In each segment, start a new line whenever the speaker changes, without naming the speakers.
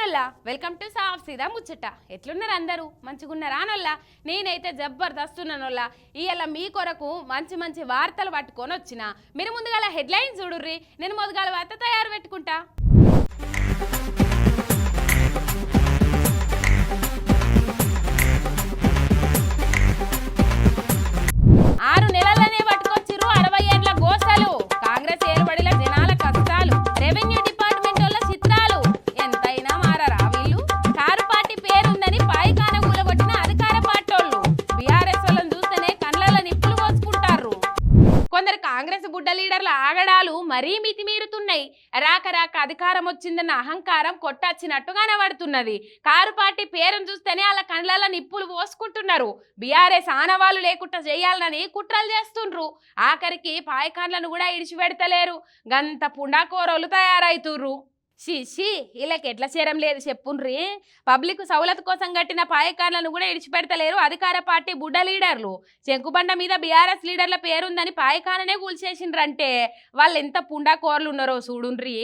నల్లా welcome to సాఫ్ సీదా ముచ్చట. ఎట్లున్నారు అందరూ? మంచిగున్నారా నల్లా? నేనైతే జబర్దస్తున్నానోల్లా. ఇవాళ మీ కొరకు మంచి మంచి వార్తలు పట్టుకొని వచ్చిన. మీరు ముందుగాల హెడ్లైన్స్ చూడుర్రి, నేను మొదగాల వార్త తయారు పెట్టుకుంటా. 6 నెలలనే పట్టుకొచ్చిర్రు 60 ఏళ్ల గోసలు. కాంగ్రెస్ ఏలుబడిల జనాల కష్టాలు, రెవెన్యూ డిపార్ట్మెంట్ వాళ్ళ చిత్రాలు. ఎంతైనా మారరా వీళ్ళు? కారు పార్టీ పేరుందని పాయికాన కూలగొట్టిన అధికార పార్టోళ్ళు బీఆర్ఎస్ వాళ్ళని చూస్తేనే కళ్ళల్లో నిప్పులు పోసుకుంటారు. కొందరు కాంగ్రెస్ బుడ్డ లీడర్ల ఆగడాలు మరీ మితిమీరుతున్నాయి. రాక రాక అధికారం వచ్చిందన్న అహంకారం కొట్టచ్చినట్టు కనబడుతున్నది. కారు పార్టీ పేరును చూస్తేనే వాళ్ళ కళ్ళల్లో నిప్పులు పోసుకుంటున్నారు. బీఆర్ఎస్ ఆనవాళ్ళు లేకుండా చేయాలని కుట్రలు చేస్తుండ్రు. ఆఖరికి పాయకాన్లను కూడా ఇడిచిపెడతలేరు. గంత పుండాకోరోలు తయారైతుర్రు. షీ వీళ్ళకి ఎట్లా చేరం లేదు చెప్పుండ్రి. పబ్లిక్ సౌలత్ కోసం కట్టిన పాయకాన్లను కూడా ఇడిచిపెడతలేరు అధికార పార్టీ బుడ్డ లీడర్లు. చెంకుబండ మీద బీఆర్ఎస్ లీడర్ల పేరుందని పాయకాననే కూల్చేసిండ్రంటే వాళ్ళు ఎంత పుండాకోర్లు ఉన్నారో చూడుండ్రి.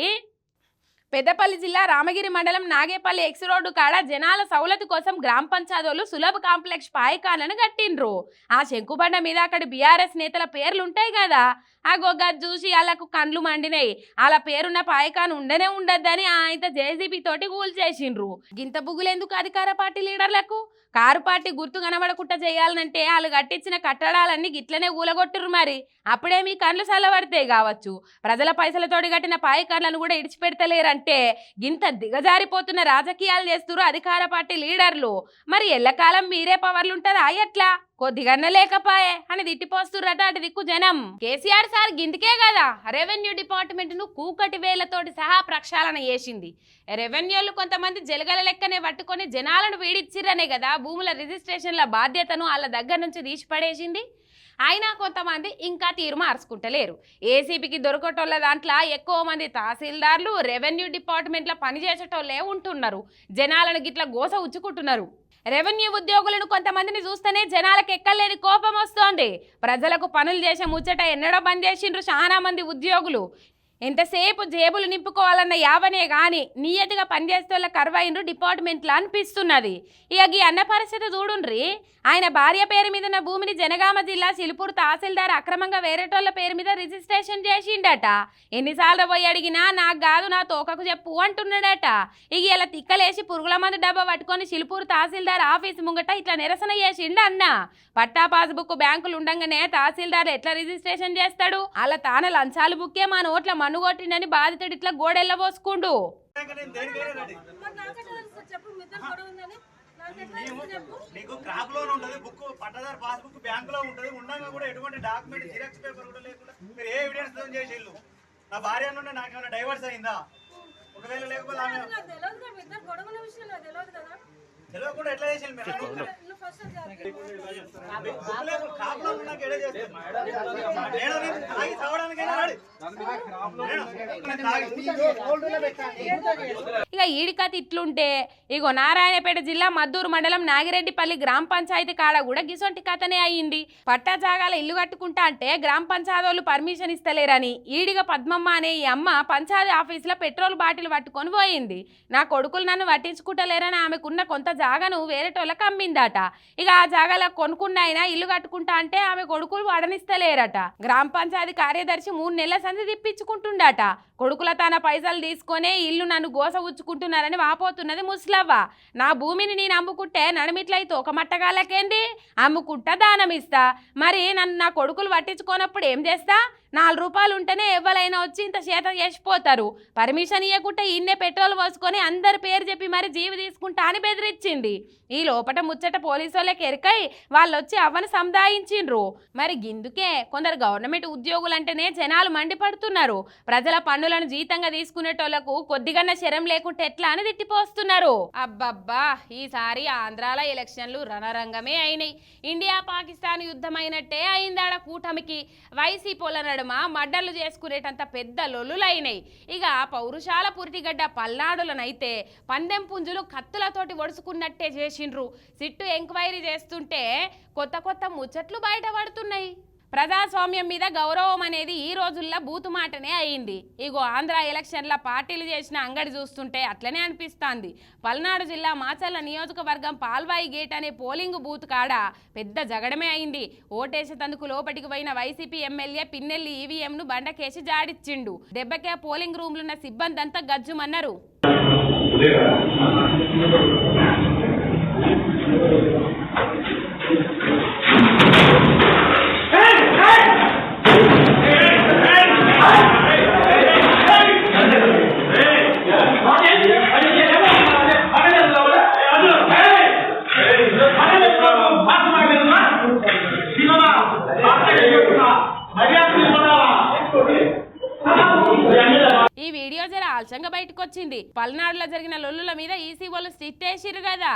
పెద్దపల్లి జిల్లా రామగిరి మండలం నాగేపల్లి ఎక్స్ రోడ్డు కాడ జనాల సౌలత్ కోసం గ్రామ పంచాయతీలు సులభ కాంప్లెక్స్ పాయకాలను కట్టిండ్రు. ఆ చెంకుబండ మీద అక్కడ బీఆర్ఎస్ నేతల పేర్లు ఉంటాయి కదా, ఆ గొగ్గ చూసి వాళ్ళకు కండ్లు మండినాయి. వాళ్ళ పేరున్న పాయకాను ఉండనే ఉండద్దని ఆయన జేసీబీ తోటి కూల్చేసిండ్రు. గింత బుగ్గులెందుకు అధికార పార్టీ లీడర్లకు? కారు పార్టీ గుర్తు కనబడకుండా చేయాలంటే వాళ్ళు కట్టించిన కట్టడాలన్నీ గిట్లనే కూలగొట్టురు. మరి అప్పుడే మీ కండ్లు చల్లబడితే కావచ్చు. ప్రజల పైసలతోటి కట్టిన పాయకాన్లను కూడా ఇడిచిపెడతలేరంటే గింత దిగజారిపోతున్న రాజకీయాలు చేస్తున్నారు అధికార పార్టీ లీడర్లు. మరి ఎల్లకాలం మీరే పవర్లు ఉంటుందా ఎట్లా? కొద్దిగన్న లేకపాయే అని తిట్టిపోస్తుర్రట అటు దిక్కు జనం. కేసీఆర్ సార్ గిందుకే కదా రెవెన్యూ డిపార్ట్మెంట్ ను కూకటి వేలతోటి సహా ప్రక్షాళన చేసింది. రెవెన్యూలు కొంతమంది జలగల లెక్కనే పట్టుకొని జనాలను వీడిచ్చిరనే కదా భూముల రిజిస్ట్రేషన్ల బాధ్యతను వాళ్ళ దగ్గర నుంచి తీసిపడేసింది. అయినా కొంతమంది ఇంకా తీరు మార్చుకుంటలేరు. ఏసీబీకి దొరకటోళ్ళ దాంట్లో ఎక్కువ మంది తహసీల్దార్లు రెవెన్యూ డిపార్ట్మెంట్లో పనిచేసేటోళ్ళే ఉంటున్నారు. జనాలను గిట్ల గోస ఉచ్చుకుంటున్నారు. రెవెన్యూ ఉద్యోగులను కొంతమందిని చూస్తేనే జనాలకు ఎక్కలేని కోపం వస్తోంది. ప్రజలకు పనులు చేసే ముచ్చట ఎన్నడో బంద్ చేసిండ్రు చాలా మంది ఉద్యోగులు. ఎంతసేపు జేబులు నింపుకోవాలన్న యావనే గాని నియతిగా పనిచేస్తోళ్ళ కరువైనరు డిపార్ట్మెంట్లో అనిపిస్తున్నది. ఇక ఈ అన్న పరిస్థితి చూడుండ్రి. ఆయన భార్య పేరు మీద ఉన్న భూమిని జనగామ జిల్లా సిలిపూర్ తహసీల్దార్ అక్రమంగా వేరేటోళ్ళ పేరు మీద రిజిస్ట్రేషన్ చేసిండట. ఎన్నిసార్లు పోయి అడిగినా నాకు కాదు నా తోకకు చెప్పు అంటున్నాడట. ఇక ఇలా తిక్కలేసి పురుగుల మందు డబ్బా పట్టుకొని సిలిపూర్ తహసీల్దార్ ఆఫీస్ ముంగట ఇట్లా నిరసన చేసిండు అన్న. పట్టా పాస్బుక్ బ్యాంకులు ఉండంగానే తహసీల్దార్ ఎట్లా రిజిస్ట్రేషన్ చేస్తాడు? అలా తాన లంచాలు బుక్కే మా నోట్ల మన్నుగొట్టిండని బాధితుడు ఇట్లా గోడెల్ల పోసుకుండు.
నీకు క్రాప్ లోన్ ఉంటది, book pattadar pass book bank లో ఉంటది. ఉండగా కూడా ఎటువంటి డాక్యుమెంట్ జిరాక్స్ పేపర్ కూడా లేకుండా మీరు ఏ ఎవిడెన్స్ తో చేసిల్లు? నా భార్య నుండి నాకు ఏమైనా డైవర్స్ అయిందా? ఒకవేళ లేకపోతే ఆమె తెలియకుండా ఎట్లా చేసి
ఇక ఈడికతి ఇట్లుంటే ఇగో నారాయణపేట జిల్లా మద్దూరు మండలం నాగిరెడ్డిపల్లి గ్రామ పంచాయతీ కాడ కూడా గిసొంటి కథనే అయ్యింది. పట్టా జాగాల ఇల్లు కట్టుకుంటా అంటే గ్రామ పంచాయతీలు పర్మిషన్ ఇస్తలేరని ఈడిగా పద్మమ్మ అనే ఈ అమ్మ పంచాయతీ ఆఫీసులో పెట్రోల్ బాటిల్ పట్టుకొని పోయింది. నా కొడుకులు నన్ను పట్టించుకుంటలేరని ఆమెకున్న కొంత జాగాను వేరేటోళ్ళకి అమ్మిందట. ఇక ఆ జాగాలో కొనుక్కున్నాయినా ఇల్లు కట్టుకుంటా అంటే ఆమె కొడుకులు వడనిస్తలేరట. గ్రామ పంచాయతీ కార్యదర్శి 3 నెలల సంది తిప్పించుకుంటుండట. కొడుకుల తన పైసలు తీసుకొనే ఇల్లు నన్ను గోస ఉచ్చుకుంటున్నారని వాపోతున్నది ముసలవ్వ. నా భూమిని నేను అమ్ముకుంటే నడిమిట్లయితే ఒక మట్టగాళ్ళకేంది? అమ్ముకుంటా దానం ఇస్తా. మరి నన్ను నా కొడుకులు పట్టించుకోనప్పుడు ఏం చేస్తా? 4 రూపాయలు ఉంటేనే ఎవరైనా వచ్చి ఇంత చేత చేసిపోతారు. పర్మిషన్ ఇవ్వకుంటే ఇన్నే పెట్రోల్ పోసుకొని అందరి పేరు చెప్పి మరి జీవి తీసుకుంటా అని బెదిరించింది. ఈ లోపట ముచ్చట పోలీసు వాళ్ళకి ఎరికై వాళ్ళు వచ్చి అవ్వను సంధాయించిండ్రు. మరి గిందుకే కొందరు గవర్నమెంట్ ఉద్యోగులంటేనే జనాలు మండిపడుతున్నారు. ప్రజల పన్నులను జీతంగా తీసుకునేటోళ్లకు కొద్దిగన్న శరం లేకుంటే ఎట్లా అని తిట్టిపోస్తున్నారు. అబ్బబ్బా ఈసారి ఆంధ్రాల ఎలక్షన్లు రణరంగమే అయినాయి. ఇండియా పాకిస్తాన్ యుద్ధమైనట్టే అయిందాడ కూటమికి. వైసీపీల నడుమ మడ్డర్లు చేసుకునేటంత పెద్ద లొల్లులైనాయి. ఇక పౌరుషాల పురిటిగడ్డ పల్నాడులనైతే పందెం పుంజులు కత్తులతోటి ఒడుచుకున్నట్టే చేసిండ్రు. సిట్టు ఎంక్వైరీ చేస్తుంటే కొత్త కొత్త ముచ్చట్లు బయటపడుతున్నాయి. ప్రజాస్వామ్యం మీద గౌరవం అనేది ఈ రోజుల్లో బూతు మాటనే అయింది. ఇగో ఆంధ్ర ఎలక్షన్ల పార్టీలు చేసిన అంగడి చూస్తుంటే అట్లనే అనిపిస్తుంది. పల్నాడు జిల్లా మాచర్ల నియోజకవర్గం పాల్వాయి గేట్ అనే పోలింగ్ బూత్ కాడ పెద్ద జగడమే అయింది. ఓటేసేందుకు లోపలికి పోయిన వైసీపీ ఎమ్మెల్యే పిన్నెల్లి ఈవీఎంను బండకేసి జాడిచ్చిండు. దెబ్బకే పోలింగ్ రూమ్లున్న సిబ్బంది అంతా గజ్జుమన్నారు. ఈ వీడియో జర ఆలస్యంగా బయటకు వచ్చింది. పల్నాడులో జరిగిన లొల్లుల మీద ఈసీ వాళ్ళు స్ట్రిక్ట్ వేసిర్రు కదా,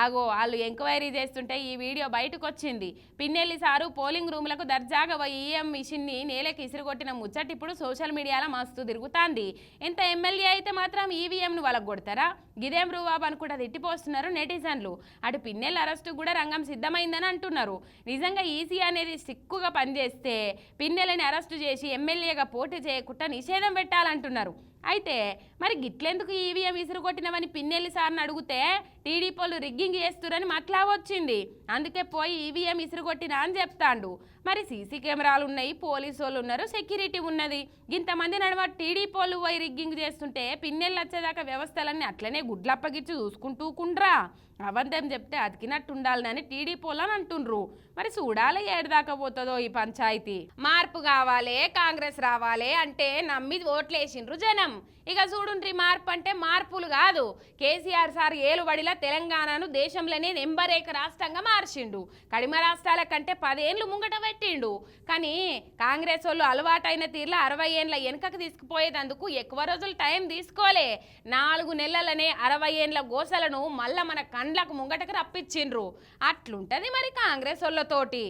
ఆగో వాళ్ళు ఎంక్వైరీ చేస్తుంటే ఈ వీడియో బయటకు వచ్చింది. పిన్నెల్లి సారు పోలింగ్ రూమ్లకు దర్జాగా ఈఎం మిషన్ని నేలకి ఇసిరుగొట్టిన ముచ్చట ఇప్పుడు సోషల్ మీడియాలో మస్తు తిరుగుతాంది. ఎంత ఎమ్మెల్యే అయితే మాత్రం ఈవీఎంను వాళ్ళకు కొడతారా? గిదేం రూబాబు అని కూడా తిట్టిపోస్తున్నారు నెటిజన్లు. అటు పిన్నెల్లి అరెస్టు కూడా రంగం సిద్ధమైందని అంటున్నారు. నిజంగా ఈసీ అనేది సిక్కుగా పనిచేస్తే పిన్నెల్లిని అరెస్టు చేసి ఎమ్మెల్యేగా పోటీ చేయకుండా నిషేధం పెట్టాలంటున్నారు. అయితే మరి గిట్లెందుకు ఈవీఎం విసురుకొట్టినవని పిన్నెల్లి సార్ని అడిగితే టీడీపీలు రిగ్గింగ్ చేస్తురని మట్లా వచ్చింది. అందుకే పోయి ఈవీఎం విసురుకొట్టినా అని చెప్తాండు. మరి సీసీ కెమెరాలు ఉన్నాయి, పోలీసు వాళ్ళు ఉన్నారు, సెక్యూరిటీ ఉన్నది. ఇంతమంది నడవ టీడీపీలు పోయి రిగ్గింగ్ చేస్తుంటే పిన్నెల్లి వచ్చేదాకా వ్యవస్థలన్నీ అట్లనే గుడ్లప్పగిచ్చి చూసుకుంటూకుండ్రా. అబద్ధం చెప్తే అతికినట్టు ఉండాలని టీడీపీలు అని అంటుండ్రు. మరి చూడాలి ఏడదాకా పోతుందో ఈ పంచాయతీ. మార్పు కావాలి, కాంగ్రెస్ రావాలి అంటే నమ్మి ఓట్లేసిండ్రు జనం. ఇక చూడుండ్రి, మార్పు అంటే మార్పులు కాదు. కేసీఆర్ సార్ ఏలుబడిలా తెలంగాణను దేశంలోనే నెంబర్ 1 రాష్ట్రంగా మార్చిండు. కడిమ రాష్ట్రాల కంటే 10 ఏళ్ళు ముంగట పెట్టిండు. కానీ కాంగ్రెస్ వాళ్ళు అలవాటైన తీరులో 60 ఏళ్ళ వెనుకకు తీసుకుపోయేందుకు ఎక్కువ రోజులు టైం తీసుకోలే. 4 నెలలనే 60 ఏళ్ళ గోసలను మళ్ళా మన కండ్లకు ముంగటకు రప్పించిండ్రు. అట్లుంటది మరి కాంగ్రెస్ వాళ్ళతోటి.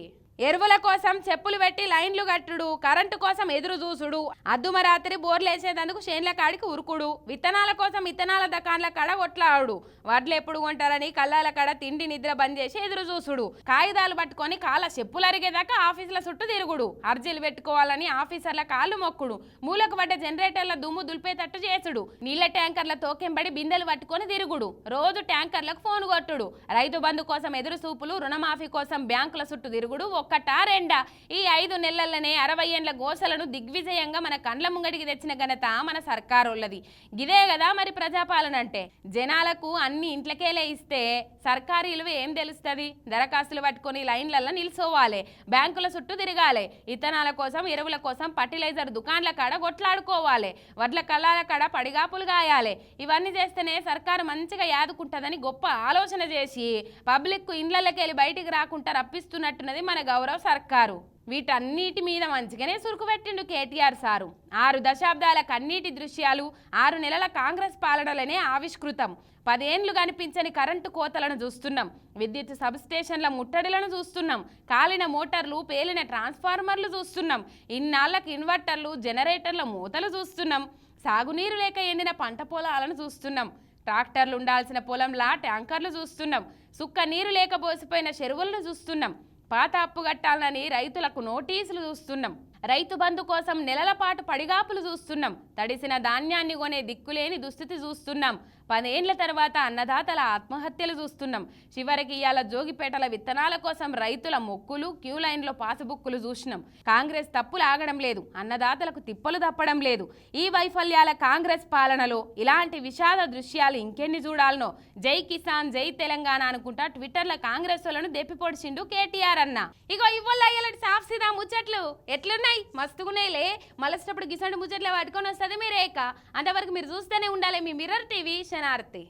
ఎరువుల కోసం చెప్పులు పెట్టి లైన్లు కట్టుడు, కరెంటు కోసం ఎదురు చూసుడు, అద్దుమరాత్రి బోర్లేసేందుకు చేన్ల కాడికి ఉరుకుడు, విత్తనాల కోసం విత్తనాల దుకాణాల కాడ కొట్లాడు, వడ్లు ఎప్పుడు కొంటారని కళ్ళాల కాడ తిండి నిద్ర బంద్ చేసి ఎదురు చూసుడు, కాగితాలు పట్టుకొని కాళ్ళ చెప్పులు అరిగేదాకా ఆఫీసుల చుట్టూ తిరుగుడు, అర్జీలు పెట్టుకోవాలని ఆఫీసర్ల కాళ్ళు మొక్కుడు, మూలకు పడ్డ జనరేటర్ల దుమ్ము దులిపేటట్టు చేసుడు, నీళ్ల ట్యాంకర్ల తోకెంబడి బిందెలు పట్టుకొని తిరుగుడు, రోజు ట్యాంకర్లకు ఫోన్ కొట్టుడు, రైతు బంధు కోసం ఎదురు చూపులు, రుణమాఫీ కోసం బ్యాంకుల చుట్టూ తిరుగుడు. ఒక్కటా రెండా? ఈ 5 నెలలనే 60 ఏళ్ల గోసలను దిగ్విజయంగా మన కండ్ల ముంగడికి తెచ్చిన ఘనత మన సర్కారోళ్ళది. గిదే కదా మరి ప్రజాపాలన అంటే. జనాలకు అన్ని ఇంట్లకేలే ఇస్తే సర్కారు విలువ ఏం తెలుస్తుంది? దరఖాస్తులు పట్టుకొని లైన్లలో నిల్చోవాలి, బ్యాంకుల చుట్టూ తిరగాలి, ఇత్తనాల కోసం ఎరువుల కోసం ఫర్టిలైజర్ దుకాన్ల కాడ కొట్లాడుకోవాలి, వడ్ల కళ్ళాల కాడ పడిగాపులు గాయాలి. ఇవన్నీ చేస్తేనే సర్కారు మంచిగా యాదుకుంటుందని గొప్ప ఆలోచన చేసి పబ్లిక్ ఇండ్లకి వెళ్ళి బయటికి రాకుండా రప్పిస్తున్నట్టున్నది మన గౌరవ సర్కారు. వీటన్నిటి మీద మంచిగానే సురుకు పెట్టిండు కేటీఆర్ సారు. 6 దశాబ్దాల కన్నీటి దృశ్యాలు 6 నెలల కాంగ్రెస్ పాలనలనే ఆవిష్కృతం. 10 ఏళ్లు కనిపించని కరెంటు కోతలను చూస్తున్నాం, విద్యుత్ సబ్స్టేషన్ల ముట్టడిలను చూస్తున్నాం, కాలిన మోటార్లు, పేలిన ట్రాన్స్ఫార్మర్లు చూస్తున్నాం, ఇన్నాళ్లకు ఇన్వర్టర్లు, జనరేటర్ల మూతలు చూస్తున్నాం, సాగునీరు లేక ఎండిన పంట పొలాలను చూస్తున్నాం, ట్రాక్టర్లు ఉండాల్సిన పొలంలా ట్యాంకర్లు చూస్తున్నాం, సుక్క నీరు లేక పోసిపోయిన చెరువులను చూస్తున్నాం, పాత అప్పు కట్టాలని రైతులకు నోటీసులు చూస్తున్నాం, రైతు బంధు కోసం నెలల పాటు పడిగాపులు చూస్తున్నాం, తడిసిన ధాన్యాన్ని కొనే దిక్కులేని దుస్థితి చూస్తున్నాం, 10 ఏళ్ల తర్వాత అన్నదాతల ఆత్మహత్యలు చూస్తున్నాం, చివరికి ఇవాళ జోగిపేటల విత్తనాల కోసం రైతుల మొక్కులు, క్యూ లైన్లో పాసుబుక్కులు చూసినాం. కాంగ్రెస్ తప్పులు ఆగడం లేదు, అన్నదాతలకు తిప్పలు తప్పడం లేదు. ఈ వైఫల్యాల కాంగ్రెస్ పాలనలో ఇలాంటి విషాద దృశ్యాలు ఇంకెన్ని చూడాలనో. జై కిసాన్, జై తెలంగాణ అనుకుంటా ట్విట్టర్లో కాంగ్రెస్ వాళ్ళను దెప్పిపొడిచిండు కేటీఆర్ అన్న. ఇగో ఇవ్వల్ల ఇలాంటి సాఫ్ సీదా ముచ్చట్లు ఎట్లున్నాయి? మస్తుగున్నాయిలే. మలసినప్పుడు గిసండి ముచ్చట్లు పట్టుకొని వస్తుంది మీ రేఖ. అంతవరకు మీరు చూస్తూనే ఉండాలి మీ మిర్రర్ టీవీ శనార్థి.